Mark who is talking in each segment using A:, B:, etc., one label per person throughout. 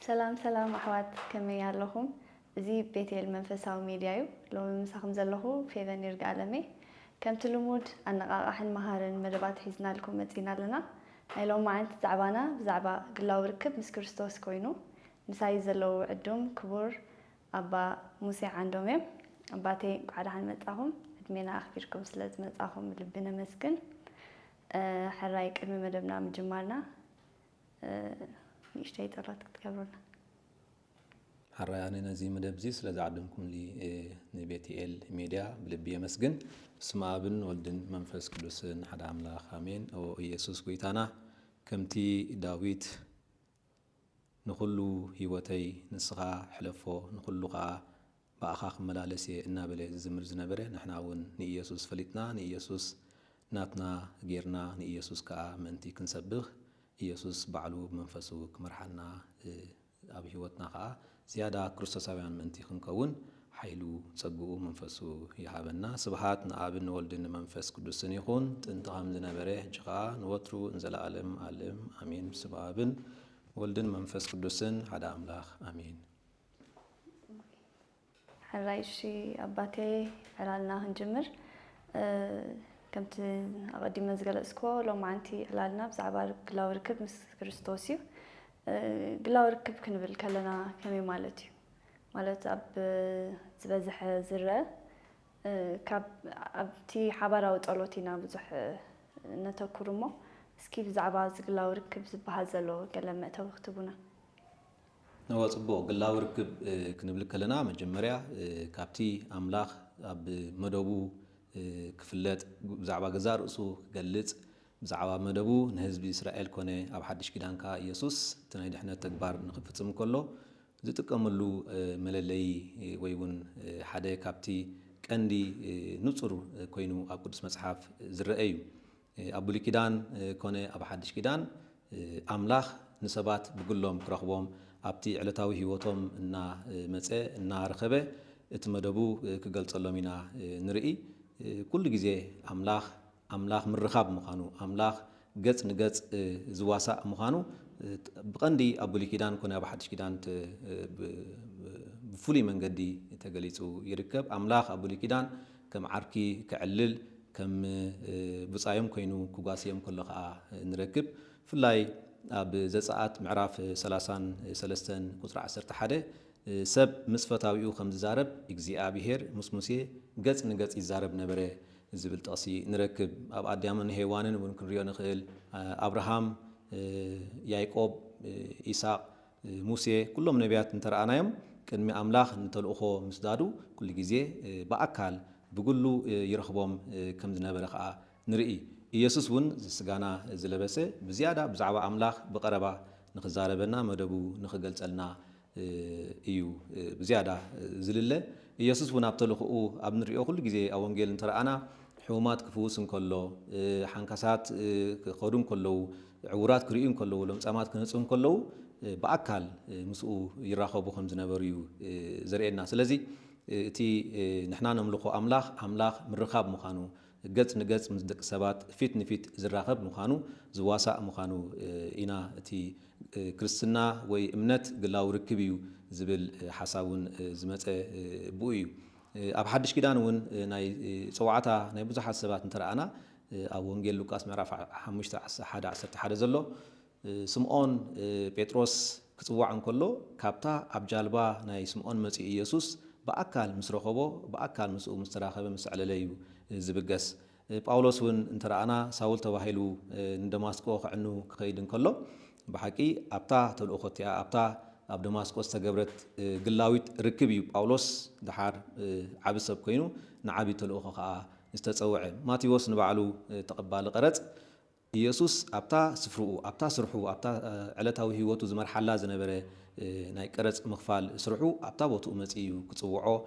A: سلام أحوات كمية لهم زي بيتي المنفساو ميديايو لو مساخم زلهو فيفن يرجع لمي كم تلمود أن أحن مهارن مدبات حيزنا لكم متينا لنا لو ما عند زعبانا زعبا قلاو ركب مس كريستوس كوينو نساي زلو عدوم كبور أبا موسى عندهم أباتي قاعد عن متاهم أدمينا أخبركم سلات متاهم لبنا مسكن حرايك أدمي مدبنا مجمالنا نشتهي طرات تكبرنا
B: حرياني نزي مدبزي سلازا عدمكم لي نبيتي ال ميديا بلبي مسجن اسمع ابن ولدن منفس قدوسن حدا املاخ امين او يسوس قويتانا كمتي داويت نخلو هيوتي نسخا حلفو نخلو قا باخاخ ملالسي انا بلي زمر زنبره نحنا ون ني يسوس فليتنا ني يسوس ناتنا غيرنا ني يسوس كا منتي كنسبخ يسوس بعلو منفسو كمرحنا ابي هيوتنا خا زيادة كريستوساويان منتي خنكون حيلو تصقو منفسو يحابنا سبحات نابن ولدن منفس قدوسن يكون تنتقام زنبره جقا نوترو انزل عالم امين سبابن ولدن منفس قدوسن حدا املاخ امين
A: حرايشي أباتي علالنا هنجمر كمت أقدم مزقل اسكو لو معنتي علالنا بزعبار قلاو ركب مس كريستوسيو قلاو ركب كنبل كلنا كمي مالتي مالت أب تبزح زرة كاب أبتي حبارة وطلوتينا بزح نتوكرمو اسكي بزعبار قلاو ركب زبهازلو كلمة توختبونا
B: نوا صبو قلاو ركب كنبل كلنا مجمريا كابتي أملاخ أب مدوبو كفلت بزعبا جزار أسو قلت بزعبا مدبو نهزب إسرائيل كونه أب حدش كدانكا يسوس تنايد إحنا تكبار نخفتهم كله زتكملوا مللي ويون حدا كابتي كندي نصر كوينو أب قدس مسحف زرقيو أبو لكدان كونه أب حدش كدان أملاخ نسبات بقولهم كرخبهم أبتي علتاوي هيوتهم إن مسأ إن رخبة اتمدبو كقلت اللهمينا نرئي كل جزء أملاخ من رخاب مخانو أملاخ جت نجت زواسع مخانو بقندي أبو لكيدان كنا بحدش كيدان بفولي من قدي تجلسوا يركب أملاخ أبو لكيدان كم عركي كعلل كم بصايم كينو كوجاسيم كلها نركب في اللاي أب زساعات معرف سلاسان سلستن كسر عسرت حدا سب مسفتاويو خمس زارب إجزي أبيهر مسموسي جت نجت يزارب نبره زبل تقصي نركب أب أديامن هيوانن ونكون ريان خيل أبراهام يعقوب إسحاق موسى كلهم نبيات نترى أنايم كن من أملاخ نتلقخو مسدادو كل جزء بأكل بقولو يرخبهم كم نبره نرئي يسوس ون سجانا زلبسه بزيادة بزعوا أملاخ بقربة نخزاربنا مدبو نخجلت لنا إيو بزيادة زللة يسوس ون أبطلقوا أبنريو كل جزء أوانجيل ترى أنا حومات كفوسن كله حنكسات خدوم كله عورات كريم كله لم سامات كنسون كله بأكل مسؤول يراقبوا خمس نبريو زرعنا سلزي تي نحنا نملكه أملاخ من رخاب مخانو جت نجت مصدق سبات فيت نفيت زراقب مخانو زواسع مخانو إنا تي كريستنا وإمنت قلاو ركبيو زبل حساون زمت بويو أب حدش كدان ون ناي صوعتا ناي بزح السبات نترى أنا أو إنجيل لوكاس معرف حمشت حدا عسرت حدا زلو سمعون بطرس كتصوعن كله كابتا أبجالبا ناي سمعون مسيح يسوس بأكل مسرخبو بأكل مسؤول مستراخبه مسألة ليو زبجس باولوس ون نترى أنا ساول توهيلو ندماسكو عنو خيدن كله بحكي أبتا تلقوختيا أبتا أب دماسكو استجبرت قلاويت ركبي باولوس دحار عبسب كينو نعبي تلقوخ استتصوع ماتيوس نبعلو تقبل قرط يسوس أبتا سفرو أبتا سرحو أبتا علتاوي هيوتو زمر حلا زنبره ناي قرص مخفال سرحو أبتا بوتو مصيو كصوعو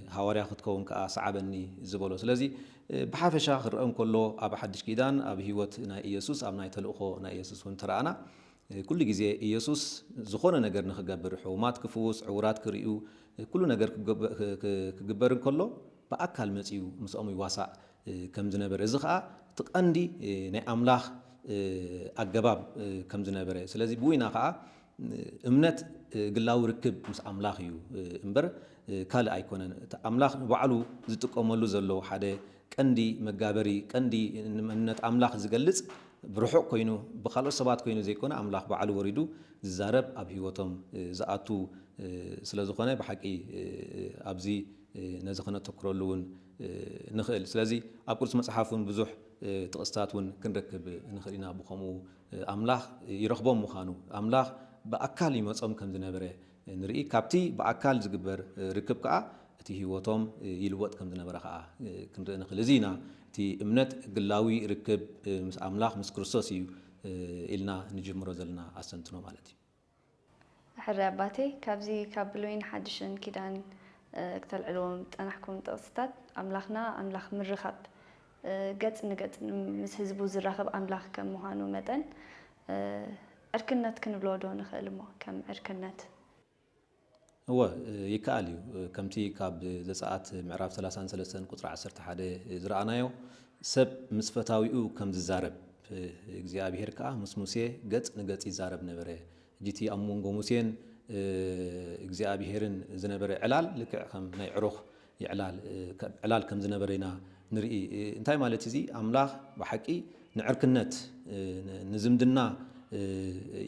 B: حواريا خدكون كا صعبني زبولو سلازي بحافشا خرم كله أب حدش كيدان أب هيوت ناي يسوس أب ناي تلقو ناي يسوس ونترانا كل جزء يسوس زخون نجار نخجبر حومات كفوس عورات كريو كل نجار كجبرن كله بأكل مصيو مسأمي واسع كم زنبر إزخاء تقندي نأملاخ أجباب كم زنبره سلازي بوينا خا እምነት ግላዊ ርክብ ምስ ኣምላኽ እዩ እምበር ካልእ ኣይኮነን ኣምላኽ ባዕሉ ዝጥቀመሉ ዘሎ ሓደ ቀንዲ መጋበሪ ቀንዲ ንመንነት ኣምላኽ ዝገልጽ ብርሑቕ ኮይኑ ብኻልኦት ሰባት ኮይኑ ዘይኮነ ኣምላኽ ባዕሉ ወሪዱ ዝዛረብ ኣብ ህይወቶም ዝኣቱ ስለ ዝኾነ ብሓቂ ኣብዚ ነዚ ክነተኩረሉ እውን ንኽእል ስለዚ ኣብ ቅዱስ መጽሓፍ እውን ብዙሕ ጥቕስታት እውን ክንረክብ ንኽእል ኢና ብኸምኡ ኣምላኽ ይረኽቦም ምዃኑ ኣምላኽ ብኣካል ይመጾም ከም ዝነበረ ንርኢ ካብቲ ብኣካል ዝግበር ርክብ ከዓ እቲ ህይወቶም ይልወጥ ከም ዝነበረ ከዓ ክንርኢ ንኽእል እዚ ኢና እቲ እምነት ግላዊ ርክብ ምስ ኣምላኽ ምስ ክርስቶስ እዩ ኢልና ንጅምሮ ዘለና ኣሰንትኖ ማለት እዩ
A: ሕረ ኣባተይ ካብዚ ካብ ብሉይን ሓድሽን ኪዳን ክተልዕልዎም ጠናሕኩም ጥቕስታት ኣምላኽና ኣምላኽ ምርኻብ ገጽ ንገጽ ምስ ህዝቡ ዝራኸብ ኣምላኽ ከም ምዃኑ መጠን ዕርክነት ክንብሎ ዶ ንኽእል እሞ ከም ዕርክነት
B: እወ ይከኣል እዩ ከምቲ ካብ ዘፀኣት ምዕራፍ 33 ቁፅሪ 11 ዝረኣናዮ ሰብ ምስ ፈታዊኡ ከም ዝዛረብ እግዚኣብሔር ከዓ ምስ ሙሴ ገጽ ንገጽ ይዛረብ ነበረ ጂቲ ኣብ መንጎ ሙሴን እግዚኣብሔርን ዝነበረ ዕላል ልክዕ ከም ናይ ዕሩኽ ዕላል ከም ዝነበረ ኢና ንርኢ እንታይ ማለት እዚ ኣምላኽ ብሓቂ ንዕርክነት ንዝምድና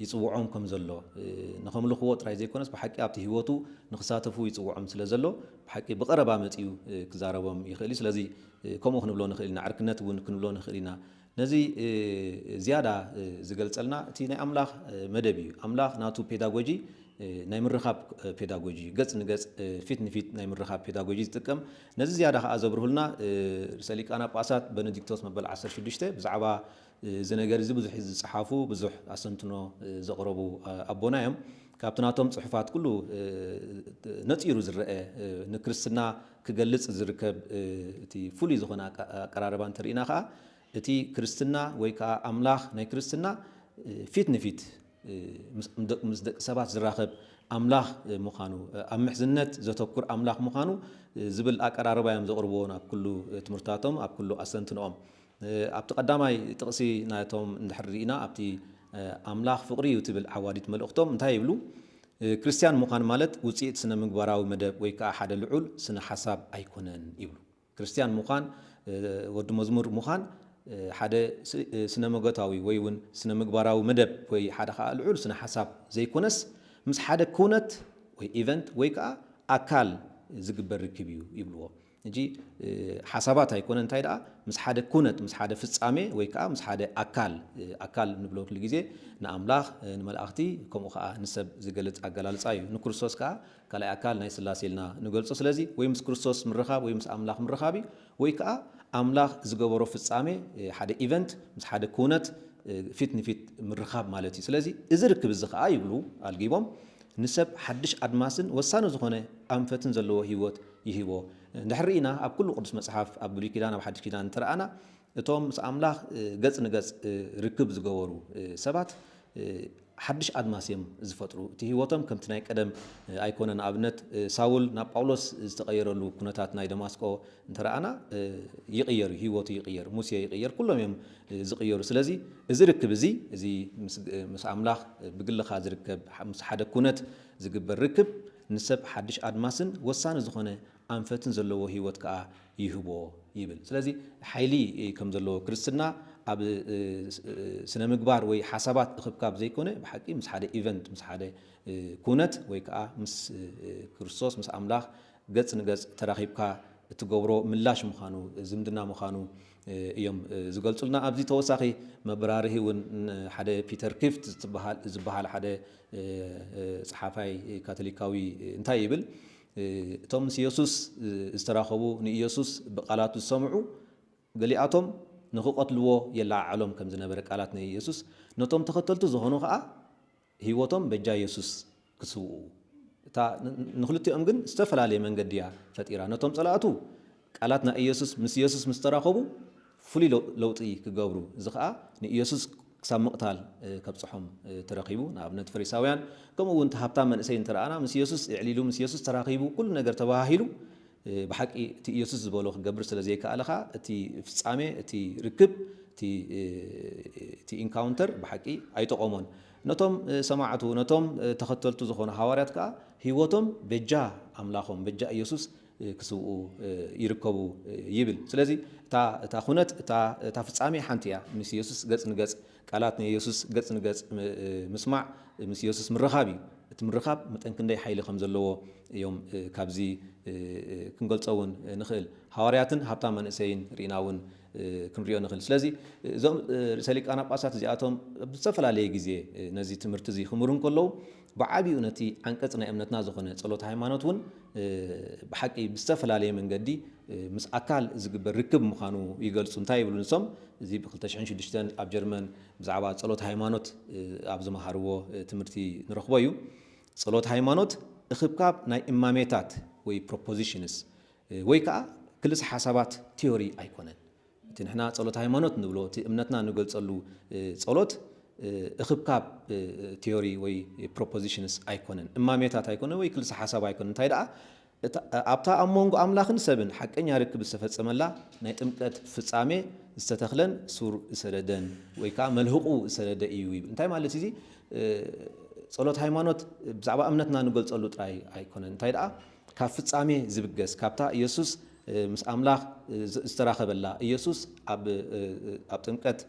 B: ይጽውዖም ከም ዘሎ ንኸምልኽዎ ጥራይ ዘይኮነስ ብሓቂ ኣብቲ ህይወቱ ንኽሳተፉ ይጽውዖም ስለ ዘሎ ብሓቂ ብቐረባ መጺኡ ክዛረቦም ይኽእል እዩ ስለዚ ከምኡ ክንብሎ ንኽእል ኢና ዕርክነት እውን ክንብሎ ንኽእል ኢና ነዚ ዝያዳ ዝገልጸልና እቲ ናይ ኣምላኽ መደብ እዩ ኣምላኽ ናቱ ፔዳጎጂ ናይ ምርኻብ ፔዳጎጂ ገጽ ንገጽ ፊት ንፊት ናይ ምርኻብ ፔዳጎጂ ዝጥቀም ነዚ ዝያዳ ከዓ ዘብርሁልና ርእሰ ሊቃነ ጳጳሳት ቤኔዲክቶስ መበል 16 ብዛዕባ እዚ ነገር እዚ ብዙሕ ዝፀሓፉ ብዙሕ ኣሰንትኖ ዘቕረቡ ኣቦና እዮም ካብቲ ናቶም ጽሑፋት ኩሉ ነፂሩ ዝረአ ንክርስትና ክገልጽ ዝርከብ እቲ ፍሉይ ዝኾነ ኣቀራርባ እንተርኢና ከዓ እቲ ክርስትና ወይ ከዓ ኣምላኽ ናይ ክርስትና ፊት ንፊት ምስ ደቂ ሰባት ዝራኸብ ኣምላኽ ምዃኑ ኣብ ምሕዝነት ዘተኩር ኣምላኽ ምዃኑ ዝብል ኣቀራርባ እዮም ዘቕርብዎ ኣብ ኩሉ ትምህርታቶም ኣብ ኩሉ ኣሰንትኖኦም ኣብቲ ቀዳማይ ጥቕሲ ናቶም እንድሕር ርኢና ኣብቲ ኣምላኽ ፍቕሪ እዩ ትብል ዓዋዲት መልእኽቶም እንታይ ይብሉ ክርስቲያን ምዃን ማለት ውፅኢት ስነ ምግባራዊ መደብ ወይ ከዓ ሓደ ልዑል ስነ ሓሳብ ኣይኮነን ይብሉ ክርስቲያን ምዃን ወዲ መዝሙር ምዃን ሓደ ስነ መገታዊ ወይ እውን ስነ ምግባራዊ መደብ ወይ ሓደ ከዓ ልዑል ስነ ሓሳብ ዘይኮነስ ምስ ሓደ ኩነት ወይ ኢቨንት ወይ ከዓ ኣካል ዝግበር ርክብ እዩ ይብልዎ እንጂ ሓሳባት ኣይኮነ እንታይ ደኣ ምስ ሓደ ኩነት ምስ ሓደ ፍጻሜ ወይ ከዓ ምስ ሓደ ኣካል ንብሎ ኩሉ ግዜ ንኣምላኽ ንመላእኽቲ ከምኡ ከዓ ንሰብ ዝገልጽ ኣገላልጻ እዩ ንክርስቶስ ከዓ ካልኣይ ኣካል ናይ ስላሴ ኢልና ንገልጾ ስለዚ ወይ ምስ ክርስቶስ ምርኻብ ወይ ምስ ኣምላኽ ምርኻብ ወይ ከዓ ኣምላኽ ዝገበሮ ፍጻሜ ሓደ ኢቨንት ምስ ሓደ ኩነት ፊት ንፊት ምርኻብ ማለት እዩ ስለዚ እዚ ርክብ እዚ ከዓ ይብሉ ኣልጊቦም ንሰብ ሓድሽ ኣድማስን ወሳኒ ዝኾነ ኣንፈትን ዘለዎ ህይወት ይህቦ እንድሕር ርኢና ኣብ ኩሉ ቅዱስ መጽሓፍ ኣብ ብሉይ ኪዳን ኣብ ሓድሽ ኪዳን እንተረኣና እቶም ምስ ኣምላኽ ገጽ ንገጽ ርክብ ዝገበሩ ሰባት ሓድሽ ኣድማስ እዮም ዝፈጥሩ እቲ ህይወቶም ከምቲ ናይ ቀደም ኣይኮነ ንኣብነት ሳውል ናብ ጳውሎስ ዝተቐየረሉ ኩነታት ናይ ደማስቆ እንተረኣና ይቕየር ህይወቱ ይቕየር ሙሴ ይቕየር ኩሎም እዮም ዝቕየሩ ስለዚ እዚ ርክብ እዚ ምስ ኣምላኽ ብግልኻ ዝርከብ ምስ ሓደ ኩነት ዝግበር ርክብ ንሰብ ሓድሽ ኣድማስን ወሳኒ ዝኾነ ኣንፈትን ዘለዎ ህይወት ከዓ ይህቦ ይብል ስለዚ ሓይሊ ከም ዘለዎ ክርስትና ኣብ ስነ ምግባር ወይ ሓሳባት እኽብካብ ዘይኮነ ብሓቂ ምስ ሓደ ኢቨንት ምስ ሓደ ኩነት ወይ ከዓ ምስ ክርስቶስ ምስ ኣምላኽ ገጽ ንገጽ ተራኺብካ እትገብሮ ምላሽ ምዃኑ ዝምድና ምዃኑ እዮም ዝገልጹልና ኣብዚ ተወሳኺ መብራርሂ እውን ሓደ ፒተር ኪፍት ዝበሃል ሓደ ጸሓፋይ ካቶሊካዊ እንታይ ይብል እቶም ምስ ኢየሱስ ዝተራኸቡ ንኢየሱስ ብቃላቱ ዝሰምዑ ገሊኣቶም ንኽቆትልዎ የለዓሎም ከም ዝነበረ ቃላት ናይ ኢየሱስ ነቶም ተኸተልቱ ዝኾኑ ከዓ ህይወቶም በጃ ኢየሱስ ክስውኡ እታ ንኽልቲኦም ግን ዝተፈላለየ መንገዲ እያ ፈጢራ ነቶም ጸላእቱ ቃላት ናይ ኢየሱስ ምስ ኢየሱስ ምስ ተራኸቡ ፍሉይ ለውጢ ክገብሩ እዚ ከዓ ንኢየሱስ ክሳብ ምቕታል ከብፅሖም ተረኺቡ ንኣብነት ፈሪሳውያን ከምኡ እውን ሃብታም መንእሰይ እንተረኣና ምስ ኢየሱስ ዕሊሉ ምስ ኢየሱስ ተራኺቡ ኩሉ ነገር ተባሂሉ ብሓቂ እቲ ኢየሱስ ዝበሎ ክገብር ስለ ዘይከኣለኻ እቲ ፍጻሜ እቲ ርክብ እቲ ኢንካውንተር ብሓቂ ኣይጠቆሞን ነቶም ሰማዕቱ ነቶም ተኸተልቱ ዝኾኑ ሃዋርያት ከዓ ሂወቶም በጃ ኣምላኾም በጃ ኢየሱስ ክስብኡ ይርከቡ ይብል ስለዚ እታ ኩነት እታ ፍጻሜ ሓንቲ እያ ምስ ኢየሱስ ገጽ ንገጽ ቃላት ናይ ኢየሱስ ገጽ ንገጽ ምስማዕ ምስ ኢየሱስ ምርኻብ እዩ እቲ ምርኻብ መጠን ክንደይ ሓይሊ ከም ዘለዎ እዮም ካብዚ ክንገልጸውን ንኽእል ሃዋርያትን ሃብታ መንእሰይን ርኢና እውን ክንሪኦ ንኽእል ስለዚ እዞም ርእሰ ሊቃነ ጳጳሳት እዚኣቶም ብዝተፈላለየ ግዜ ነዚ ትምህርቲ እዚ ክምሩን ከለዉ ብዓብዩ ነቲ ዓንቀጽ ናይ እምነትና ዝኾነ ጸሎት ሃይማኖት እውን ብሓቂ ብዝተፈላለየ መንገዲ ምስ ኣካል ዝግበር ርክብ ምዃኑ ይገልጹ እንታይ ይብሉ ንሶም እዚ ብ2006 ኣብ ጀርመን ብዛዕባ ጸሎት ሃይማኖት ኣብ ዝመሃርዎ ትምህርቲ ንረኽቦ እዩ ጸሎት ሃይማኖት እኽብካብ ናይ እማሜታት ወይ ፕሮፖዚሽንስ ወይ ከዓ ክልስ ሓሳባት ቲዮሪ ኣይኮነን እቲ ንሕና ጸሎት ሃይማኖት ንብሎ እቲ እምነትና ንገልጸሉ ጸሎት እኽብካብ ቲዮሪ ወይ ፕሮፖዚሽንስ ኣይኮነን እማሜታት ኣይኮነን ወይ ክልስ ሓሳብ ኣይኮነን እንታይ ደኣ ኣብታ ኣብ መንጎ ኣምላኽን ሰብን ሓቀኛ ርክብ ዝተፈጸመላ ናይ ጥምቀት ፍጻሜ ዝተተኽለን ሱር ዝሰደደን ወይ ከዓ መልህቑ ዝሰደደ እዩ ይብል እንታይ ማለት እዚ ጸሎት ሃይማኖት ብዛዕባ እምነትና ንገልጸሉ ጥራይ ኣይኮነን እንታይ ደኣ ካብ ፍጻሜ ዝብገስ ካብታ ኢየሱስ ምስ ኣምላኽ ዝተራኸበላ ኢየሱስ ኣብ ጥምቀት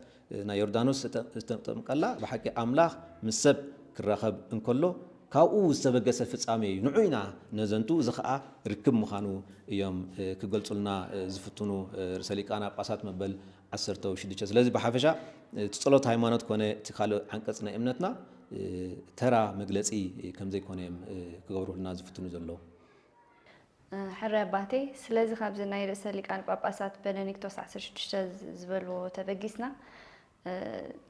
B: ናይ ዮርዳኖስ ዝተጠምቀላ ብሓቂ ኣምላኽ ምስ ሰብ ክራኸብ እንከሎ ካብኡ ዝተበገሰ ፍጻሜ እዩ ንዑ ኢና ነዘንቱ እዚ ከዓ ርክብ ምዃኑ እዮም ክገልጹልና ዝፍትኑ ርእሰ ሊቃነ ጳጳሳት መበል 16 ስለዚ ብሓፈሻ እቲ ጸሎት ሃይማኖት ኮነ እቲ ካልእ ዓንቀጽ ናይ እምነትና ተራ መግለጺ ከም ዘይኮነ እዮም ክገብሩልና ዝፍትኑ ዘለዉ
A: ሕራይ ኣባተይ ስለዚ ካብዚ ናይ ርእሰ ሊቃነ ጳጳሳት ቤኔዲክቶስ 16 ዝበልዎ ተበጊስና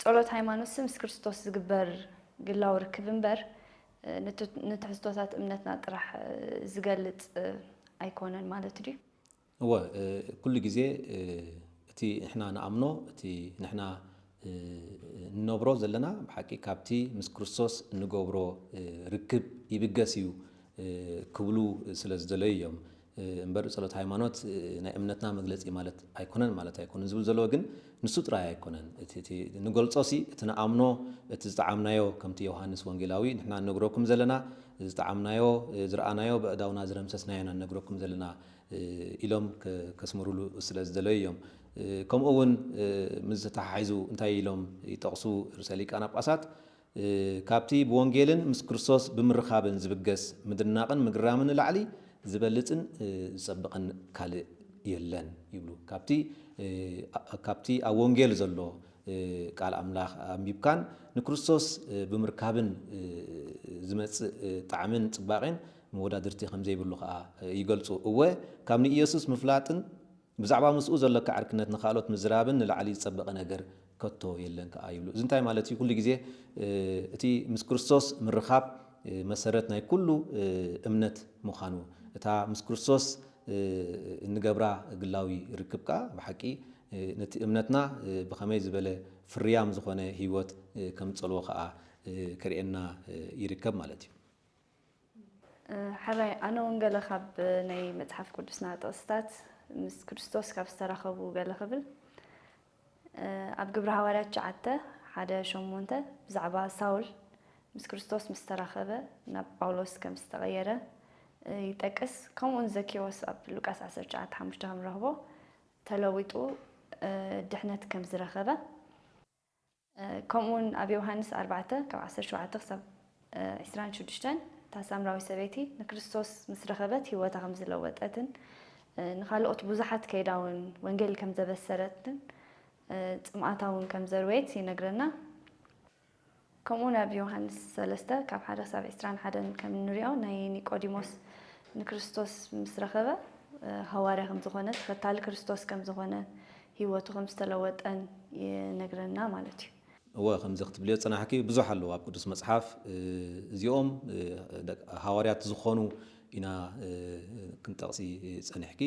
A: ጸሎት ሃይማኖት ምስ ክርስቶስ ዝግበር ግላዊ ርክብ እምበር ንትሕዝቶታት እምነትና ጥራሕ ዝገልጽ ኣይኮነን ማለት ድዩ
B: እወ ኩሉ ግዜ እቲ ንሕና ንኣምኖ እቲ ንሕና ንነብሮ ዘለና ብሓቂ ካብቲ ምስ ክርስቶስ ንገብሮ ርክብ ይብገስ እዩ ክብሉ ስለ ዝደለዩ እዮም እምበር ጸሎት ሃይማኖት ናይ እምነትና መግለጺ ማለት ኣይኮነን ማለት ኣይኮነን ዝብል ዘለዎ ግን ንሱ ጥራይ ኣይኮነን እቲ ንገልጾሲ እቲ ንኣምኖ እቲ ዝተዓምናዮ ከምቲ ዮሃንስ ወንጌላዊ ንሕና ነግረኩም ዘለና ዝተዓምናዮ ዝረኣናዮ ብእዳውና ዝረምሰስናዮ ነግረኩም ዘለና ኢሎም ከስምሩሉ ስለ ዝደለዩ እዮም ከምኡ እውን ምስ ተሓሒዙ እንታይ ኢሎም ይጠቕሱ ርእሰ ሊቃነ ጳጳሳት ካብቲ ብወንጌልን ምስ ክርስቶስ ብምርኻብን ዝብገስ ምድናቕን ምግራምን ላዕሊ ዝበልጽን ዝጸብቕን ካልእ የለን ይብሉ ካብቲ ኣብ ወንጌል ዘሎ ቃል ኣምላኽ ኣንቢብካን ንክርስቶስ ብምርካብን ዝመጽእ ጣዕምን ጽባቕን መወዳድርቲ ከም ዘይብሉ ከዓ ይገልጹ እወ ካብ ንኢየሱስ ምፍላጥን ብዛዕባ ምስኡ ዘለካ ዕርክነት ንኻልኦት ምዝራብን ንላዕሊ ዝጸበቐ ነገር ከቶ የለን ከዓ ይብሉ እዚ እንታይ ማለት እዩ ኩሉ ግዜ እቲ ምስ ክርስቶስ ምርኻብ መሰረት ናይ ኩሉ እምነት ምዃኑ እታ ምስ ክርስቶስ ንገብራ ግላዊ ርክብካ ብሓቂ ነቲ እምነትና ብኸመይ ዝበለ ፍርያም ዝኾነ ህይወት ከም ጸልዎ ከዓ ከርእየና ይርከብ ማለት እዩ
A: ሓራይ ኣነ እውን ገለ ካብ ናይ መጽሓፍ ቅዱስና ጥቕስታት ምስ ክርስቶስ ካብ ዝተራኸቡ ገለ ክብል ኣብ ግብረ ሃዋርያት 9:1-8 ብዛዕባ ሳውል ምስ ክርስቶስ ምስ ተራኸበ ናብ ጳውሎስ ከም ዝተቐየረ ይጠቅስ ከምኡውን ዘኪዎስ ኣብ ሉቃስ 19:5 ከም ረኽቦ ተለዊጡ ድሕነት ከም ዝረኸበ ከምኡውን ኣብ ዮሃንስ 4:17-26 እታ ሳምራዊ ሰበይቲ ንክርስቶስ ምስ ረኸበት ሂወታ ከም ዝለወጠትን ንኻልኦት ብዙሓት ከይዳውን ወንጌል ከም ዘበሰረትን ጽምኣታውን ከም ዘርወየት ይነግረና ከምኡውን ኣብ ዮሃንስ 3:1-21 ከም ንሪኦ ናይ ኒቆዲሞስ ንክርስቶስ ምስ ረኸበ ሃዋርያ ከም ዝኾነ ተኸታሊ ክርስቶስ ከም ዝኾነ ሂወቱ ከም ዝተለወጠን ይነግረና ማለት እዩ
B: እወ ከምዚ ክትብልዮ ፀናሕኪ ብዙሕ ኣለዉ ኣብ ቅዱስ መጽሓፍ እዚኦም ሃዋርያት ዝኾኑ ኢና ክንጠቕሲ ፀኒሕኪ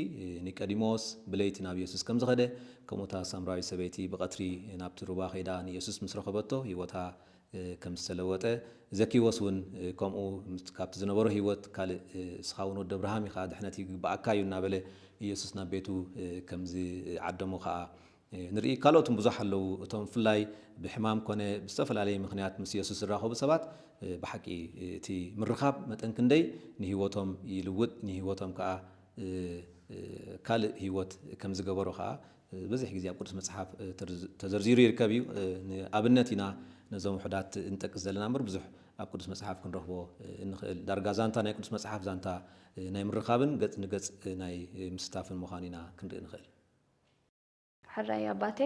B: ኒቆዲሞስ ብለይቲ ናብ ኢየሱስ ከም ዝኸደ ከምኡታ ሳምራዊ ሰበይቲ ብቐትሪ ናብቲ ሩባ ኸይዳ ንኢየሱስ ምስ ረኸበቶ ሂወታ ከም ዝተለወጠ ዘኪዎስ እውን ከምኡ ካብቲ ዝነበሮ ሂወት ካልእ እስኻ እውን ወዲ ኣብርሃም ኢኻ ድሕነት ይግባኣካ እዩ እናበለ ኢየሱስ ናብ ቤቱ ከም ዝዓደሞ ከዓ ንርኢ ካልኦትም ብዙሕ ኣለዉ እቶም ፍላይ ብሕማም ኮነ ብዝተፈላለየ ምክንያት ምስ ኢየሱስ ዝራኸቡ ሰባት ብሓቂ እቲ ምርኻብ መጠን ክንደይ ንህይወቶም ይልውጥ ንህይወቶም ከዓ ካልእ ህይወት ከም ዝገበሮ ከዓ በዝሕ ግዜ ኣብ ቅዱስ መጽሓፍ ተዘርዚሩ ይርከብ እዩ ንኣብነት ኢና ነዞም ውሕዳት እንጠቅስ ዘለና እምበር ብዙሕ ኣብ ቅዱስ መጽሓፍ ክንረኽቦ እንኽእል ዳርጋ ዛንታ ናይ ቅዱስ መጽሓፍ ዛንታ ናይ ምርኻብን ገጽ ንገጽ ናይ ምስታፍን ምዃኑ ኢና ክንርኢ ንኽእል
A: ሕራይ ኣባቴ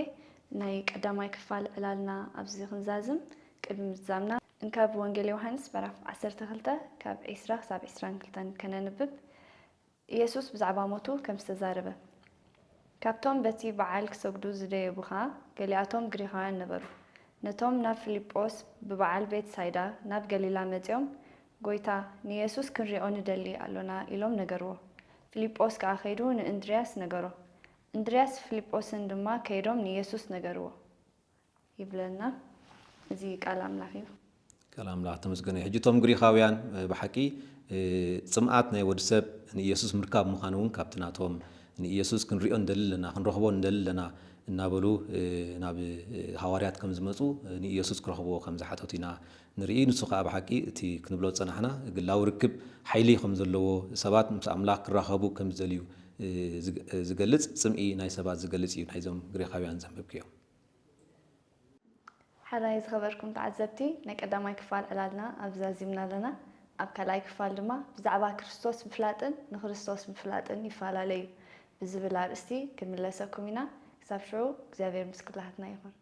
A: ናይ ቀዳማይ ክፋል ዕላልና ኣብዚ ክንዛዝም ቅድሚ ምዛምና እንካብ ወንጌል ዮሃንስ ምዕራፍ 12 ካብ 20 ክሳብ 22 ከነንብብ ኢየሱስ ብዛዕባ ሞቱ ከም ዝተዛረበ ካብቶም በቲ በዓል ክሰግዱ ዝደየቡ ከዓ ገሊኣቶም ግሪኻውያን ነበሩ ነቶም ናብ ፊልጶስ ብበዓል ቤት ሳይዳ ናብ ገሊላ መጺኦም ጎይታ ንኢየሱስ ክንሪኦ ንደሊ ኣሎና ኢሎም ነገርዎ ፊልጶስ ከዓ ከይዱ ንእንድርያስ ነገሮ እንድርያስ ፊልጶስን ድማ ከይዶም ንኢየሱስ ነገርዎ ይብለና እዚ ቃል ኣምላኽ እዩ
B: ቃል ኣምላኽ ተመስገነ ሕጂ እቶም ግሪኻውያን ብሓቂ ጽምዓት ናይ ወዲ ሰብ ንኢየሱስ ምርካብ ምዃኑ እውን ካብቲ ናቶም ንኢየሱስ ክንሪኦ ንደሊ ኣለና ክንረኽቦ ንደሊ ኣለና እናበሉ ናብ ሃዋርያት ከም ዝመፁ ንኢየሱስ ክረኽብዎ ከም ዝሓተቱ ኢና ንርኢ ንሱ ከዓ ብሓቂ እቲ ክንብሎ ፀናሕና ግላዊ ርክብ ሓይሊ ከም ዘለዎ ሰባት ምስ ኣምላኽ ክራኸቡ ከም ዝደልዩ ዝገልጽ ጽምኢ ናይ ሰባት ዝገልጽ እዩ ናይዞም ግሪኻውያን ዘንበብክዮም
A: ሓራይ ዝኸበርኩም ተዓዘብቲ ናይ ቀዳማይ ክፋል ዕላልና ኣብዛዚምና ኣለና ኣብ ካልኣይ ክፋል ድማ ብዛዕባ ክርስቶስ ምፍላጥን ንክርስቶስ ምፍላጥን ይፈላለዩ ብዝብል ኣርእስቲ ክንምለሰኩም ኢና ክሳብ ሽዑ እግዚኣብሔር ምስ ኩላትና ይኹን